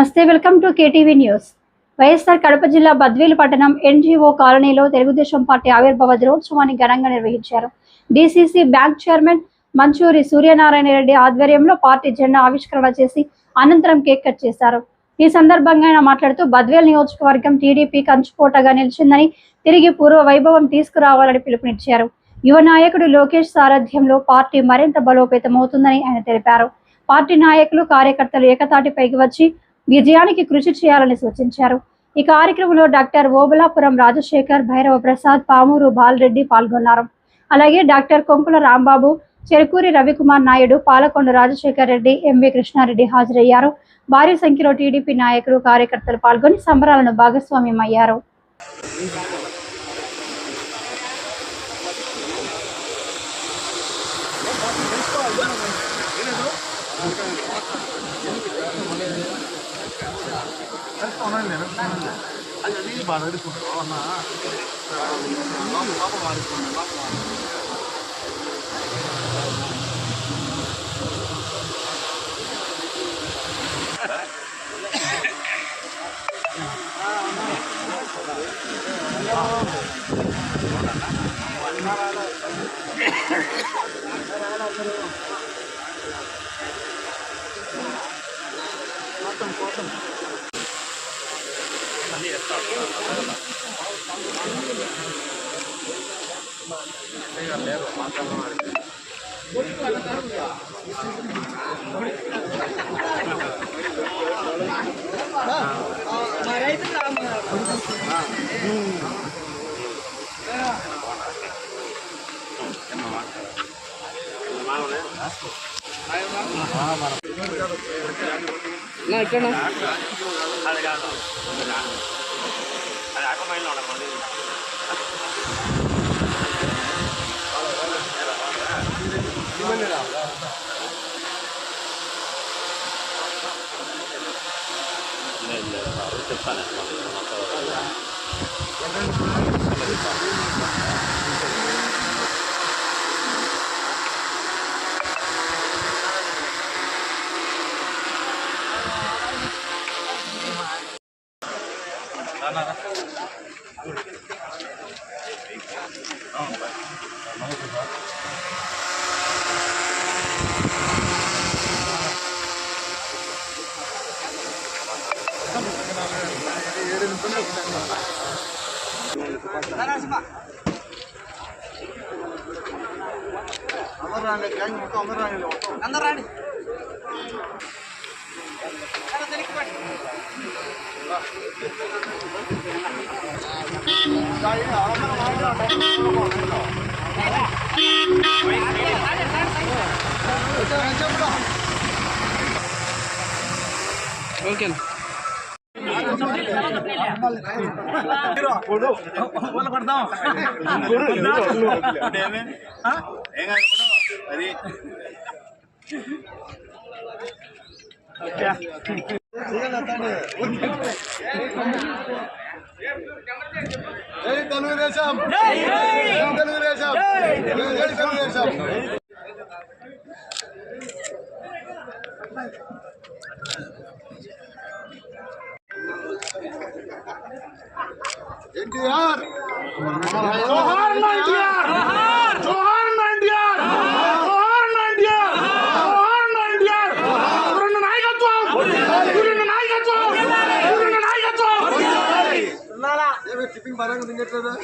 నమస్తే, welcome to KTV news. YSR Kadapa జిల్లా బద్వేలు పట్టణం ఎన్జీఓ కాలనీలో తెలుగుదేశం పార్టీ ఆవిర్భావ దినోత్సవాన్ని ఘనంగా నిర్వహించారు. DCC bank chairman manchurian Suryanarayana Reddy ఆధ్వర్యంలో పార్టీ జెండా ఆవిష్కరణ చేసి అనంతరం కేక్ కట్ చేశారు. ఈ సందర్భంగా ఆయన మాట్లాడుతూ బద్వేలు నియోజకవర్గం టీడీపీ కంచుకోటగా నిలిచిందని, తిరిగి పూర్వ వైభవం తీసుకురావాలని పిలుపునిచ్చారు. యువ నాయకుడు లోకేష్ సారథ్యంలో పార్టీ మరింత బలోపేతమవుతుందని ఆయన తెలిపారు. పార్టీ నాయకులు, కార్యకర్తలు ఏకతాటిపైకి వచ్చి విజయానికి కృషి చేయాలని సూచించారు. ఈ కార్యక్రమంలో డాక్టర్ ఓబలాపురం రాజశేఖర్, భైరవ ప్రసాద్, పామూరు బాలరెడ్డి పాల్గొన్నారు. అలాగే డాక్టర్ కొంకుల రాంబాబు, చెరుకూరి రవికుమార్ నాయుడు, పాలకొండ రాజశేఖర్ రెడ్డి, ఎంవి కృష్ణారెడ్డి హాజరయ్యారు. భారీ సంఖ్యలో టీడీపీ నాయకులు, కార్యకర్తలు పాల్గొని సంబరాలను భాగస్వామ్యమయ్యారు. ఎన్టీఆర్ జోహార్ ఎన్టీఆర్ జోహార్ ఎన్టీఆర్ జోహార్ ఎన్టీఆర్ జోహార్ ఎన్టీఆర్ గురున్న నాయకత్వం గురున్న నాయకత్వం గురున్న నాయకత్వం ఉన్నారా ఏ టిఫిన్ బాగా తింగట్లేదా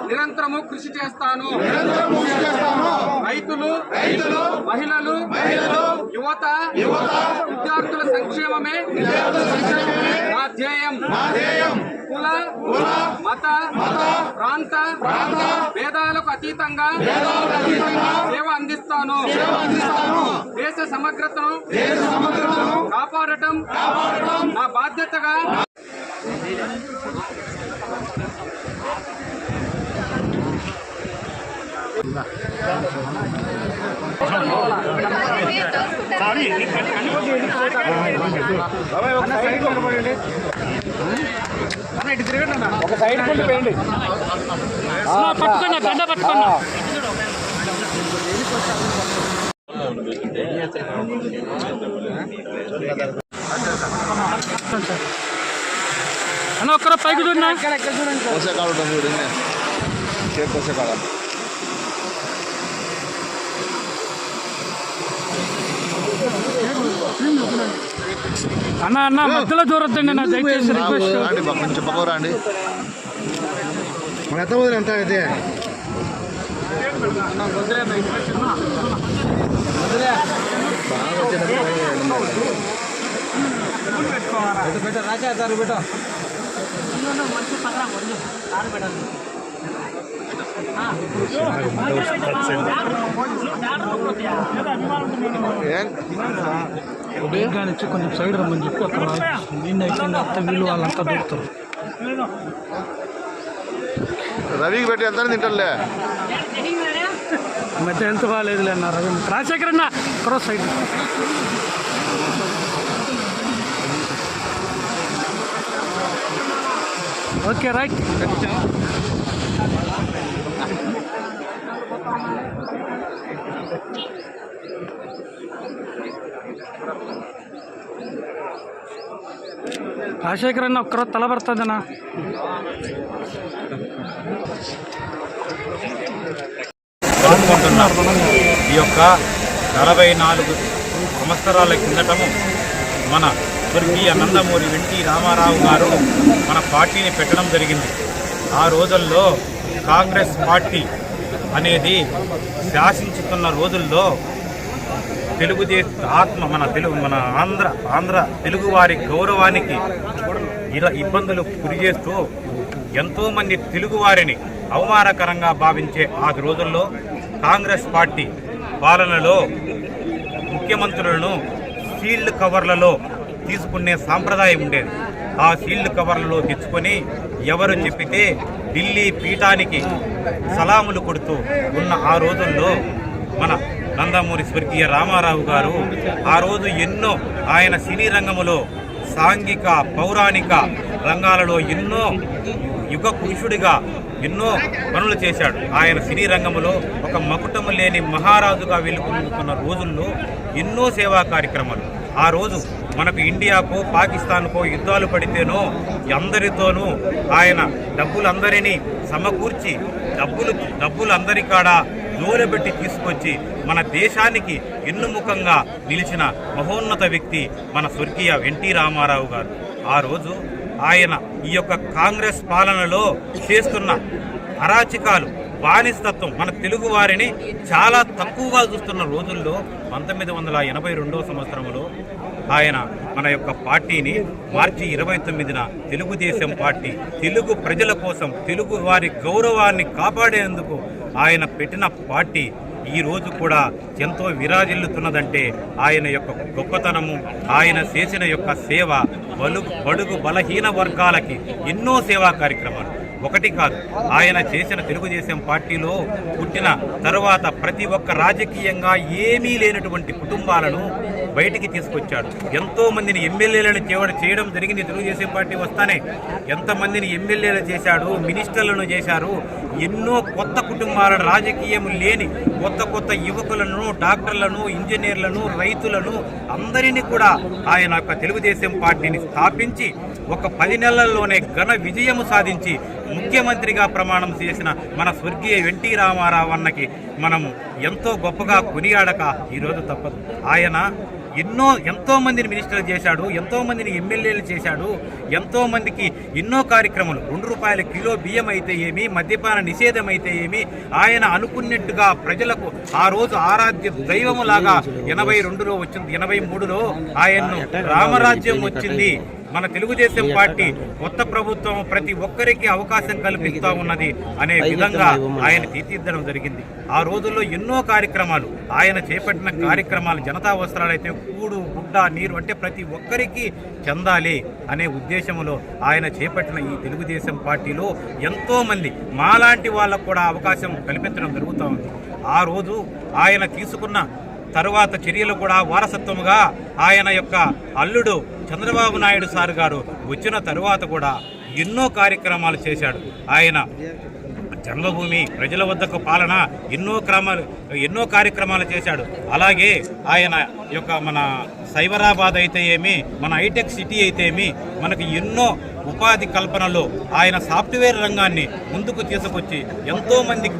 నిరంతరము కృషి చేస్తాను. రైతులు, మహిళలు, యువత, విద్యార్థుల సంక్షేమమే నా ధ్యేయం. కుల, మత, ప్రాంత భేదాలకు అతీతంగా సేవ అందిస్తాను. దేశ సమగ్రతను కాపాడటం నా బాధ్యతగా ఒక సైడ్ కొంచెం పోయండి. పట్టుకున్నా గంట పట్టుకున్నా అన్న ఒక్కరు పైకి చూడండి. కోసేకాడు చూడండి, షేక్ కోసేకాడ. అన్న అన్న మధ్యలో దూరొద్దండి నా దయచేసి రిక్వెస్ట్. కొంచెం పక్కకు రండి. మన ఎంత వదిలి ఎంత అయితే రాజా బేటా నుంచి కొంచెం సైడ్ రమ్మని చెప్పి అక్కడ నిన్న అయిపోయింది. అత్త వీళ్ళు వాళ్ళంతా దొరుకుతారు. రవికి పెట్టి ఎంత తింటారులే. మధ్య ఎంత బాగాలేదులే అన్న. రవి రాజశేఖర్ అన్న cross side. Okay right. Rajasekhar అన్న ఒక్కరో తల పడుతుందన్నా. ఈ యొక్క 44 సంవత్సరాల కిందటము మన స్వర్గీయ నందమూరి ఎన్టీ రామారావు గారు మన పార్టీని పెట్టడం జరిగింది. ఆ రోజుల్లో కాంగ్రెస్ పార్టీ అనేది శాసించుతున్న రోజుల్లో మన ఆంధ్ర తెలుగువారి గౌరవానికి ఇలా ఇబ్బందులు గురి చేస్తూ ఎంతోమంది తెలుగువారిని అవమానకరంగా భావించే ఆ రోజుల్లో కాంగ్రెస్ పార్టీ పాలనలో ముఖ్యమంత్రులను సీల్డ్ కవర్లలో తీసుకునే సాంప్రదాయం ఉండేది. ఆ సీల్డ్ కవర్లలో తెచ్చుకొని ఎవరు చెప్పితే ఢిల్లీ పీఠానికి సలాములు కొడుతూ ఉన్న ఆ రోజుల్లో మన నందమూరి స్వర్గీయ రామారావు గారు ఆ రోజు ఎన్నో ఆయన సినీ రంగములో సాంఘిక పౌరాణిక రంగాలలో ఎన్నో యుగ పురుషుడిగా ఎన్నో పనులు చేశాడు. ఆయన సినీ రంగంలో ఒక మకుటము లేని మహారాజుగా వెలుగొందుతున్న రోజుల్లో ఎన్నో సేవా కార్యక్రమాలు. ఆ రోజు మనకు ఇండియాకో పాకిస్తాన్కో యుద్ధాలు పడితేనో అందరితోనూ ఆయన డబ్బులందరినీ సమకూర్చి డబ్బులందరి కాడ జోలెబెట్టి తీసుకొచ్చి మన దేశానికి ఎన్నుముఖంగా నిలిచిన మహోన్నత వ్యక్తి మన స్వర్గీయ ఎన్టీ రామారావు గారు. ఆ రోజు ఆయన ఈ యొక్క కాంగ్రెస్ పాలనలో చేస్తున్న అరాచకాలు, బానిసత్వం మన తెలుగు వారిని చాలా తక్కువగా చూస్తున్న రోజుల్లో 1982వ సంవత్సరంలో ఆయన మన యొక్క పార్టీని మార్చి 29న తెలుగుదేశం పార్టీ తెలుగు ప్రజల కోసం తెలుగు వారి గౌరవాన్ని కాపాడేందుకు ఆయన పెట్టిన పార్టీ ఈ రోజు కూడా ఎంతో విరాజిల్లుతున్నదంటే ఆయన యొక్క గొప్పతనము, ఆయన చేసిన యొక్క సేవ, బడుగు బలహీన వర్గాలకి ఎన్నో సేవా కార్యక్రమాలు ఒకటి కాదు. ఆయన చేసిన తెలుగుదేశం పార్టీలో పుట్టిన తరువాత ప్రతి ఒక్క రాజకీయంగా ఏమీ లేనటువంటి కుటుంబాలను బయటికి తీసుకొచ్చాడు. ఎంతో మందిని ఎమ్మెల్యేలను చేయడం జరిగింది. తెలుగుదేశం పార్టీ వస్తానే ఎంతమందిని ఎమ్మెల్యేలు చేశాడు, మినిస్టర్లను చేశారు. ఎన్నో కొత్త కుటుంబాలను, రాజకీయం లేని కొత్త యువకులను, డాక్టర్లను, ఇంజనీర్లను, రైతులను అందరినీ కూడా ఆయన యొక్క తెలుగుదేశం పార్టీని స్థాపించి ఒక 10 నెలల్లోనే ఘన విజయము సాధించి ముఖ్యమంత్రిగా ప్రమాణం చేసిన మన స్వర్గీయ ఎన్టీ రామారావు అన్నకి మనము ఎంతో గొప్పగా కొనియాడక ఈరోజు తప్పదు. ఆయన ఎంతో మందిని మినిస్టర్లు చేశాడు, ఎంతో మందిని ఎమ్మెల్యేలు చేశాడు, ఎంతో మందికి ఎన్నో కార్యక్రమాలు. 2 రూపాయల కిలో బియ్యం అయితే ఏమి, మద్యపాన నిషేధం అయితే ఏమి, ఆయన అనుకున్నట్టుగా ప్రజలకు ఆ రోజు ఆరాధ్య దైవములాగా 82లో వచ్చింది, 83లో ఆయన్ను రామరాజ్యం వచ్చింది. మన తెలుగుదేశం పార్టీ కొత్త ప్రభుత్వం ప్రతి ఒక్కరికి అవకాశం కల్పిస్తూ ఉన్నది అనే విధంగా ఆయన తీర్చిదిద్దడం జరిగింది. ఆ రోజుల్లో ఎన్నో కార్యక్రమాలు ఆయన చేపట్టిన కార్యక్రమాలు, జనతా వస్త్రాలైతే కూడు గుడ్డ నీరు అంటే ప్రతి ఒక్కరికి చెందాలి అనే ఉద్దేశంలో ఆయన చేపట్టిన ఈ తెలుగుదేశం పార్టీలో ఎంతో మంది మాలాంటి వాళ్ళకు కూడా అవకాశం కల్పించడం జరుగుతూ ఉంది. ఆ రోజు ఆయన తీసుకున్న తరువాత చర్యలు కూడా వారసత్వముగా ఆయన యొక్క అల్లుడు చంద్రబాబు నాయుడు సార్ గారు వచ్చిన తరువాత కూడా ఎన్నో కార్యక్రమాలు చేశాడు. ఆయన జన్మభూమి ప్రజల వద్దకు పాలన ఎన్నో కార్యక్రమాలు చేశాడు. అలాగే ఆయన యొక్క మన సైబరాబాద్ అయితే ఏమి, మన హైటెక్ సిటీ అయితే ఏమి, మనకి ఎన్నో ఉపాధి కల్పనలో ఆయన సాఫ్ట్వేర్ రంగాన్ని ముందుకు తీసుకొచ్చి ఎంతో మందికి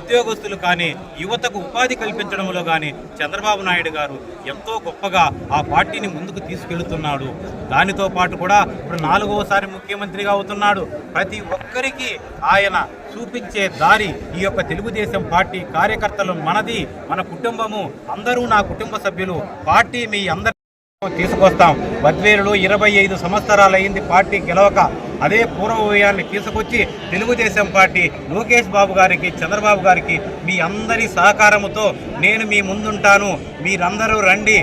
ఉద్యోగస్తులు కానీ యువతకు ఉపాధి కల్పించడంలో కానీ చంద్రబాబు నాయుడు గారు ఎంతో గొప్పగా ఆ పార్టీని ముందుకు తీసుకెళ్తున్నాడు. దానితో పాటు కూడా ఇప్పుడు 4వసారి ముఖ్యమంత్రిగా అవుతున్నాడు. ప్రతి ఒక్కరికి ఆయన చూపించే దారి ఈ యొక్క తెలుగుదేశం పార్టీ కార్యకర్తలు, మనది మన కుటుంబము, అందరూ నా కుటుంబ సభ్యులు, పార్టీ మీ అందరి తీసుకొస్తాం. బద్వేలులో 25 సంవత్సరాలైంది పార్టీ గెలవక. అదే పూర్వవ్యూహాన్ని తీసుకొచ్చి తెలుగుదేశం పార్టీ లోకేష్ బాబు గారికి, చంద్రబాబు గారికి మీ అందరి సహకారముతో నేను మీ ముందుంటాను, మీరందరూ రండి.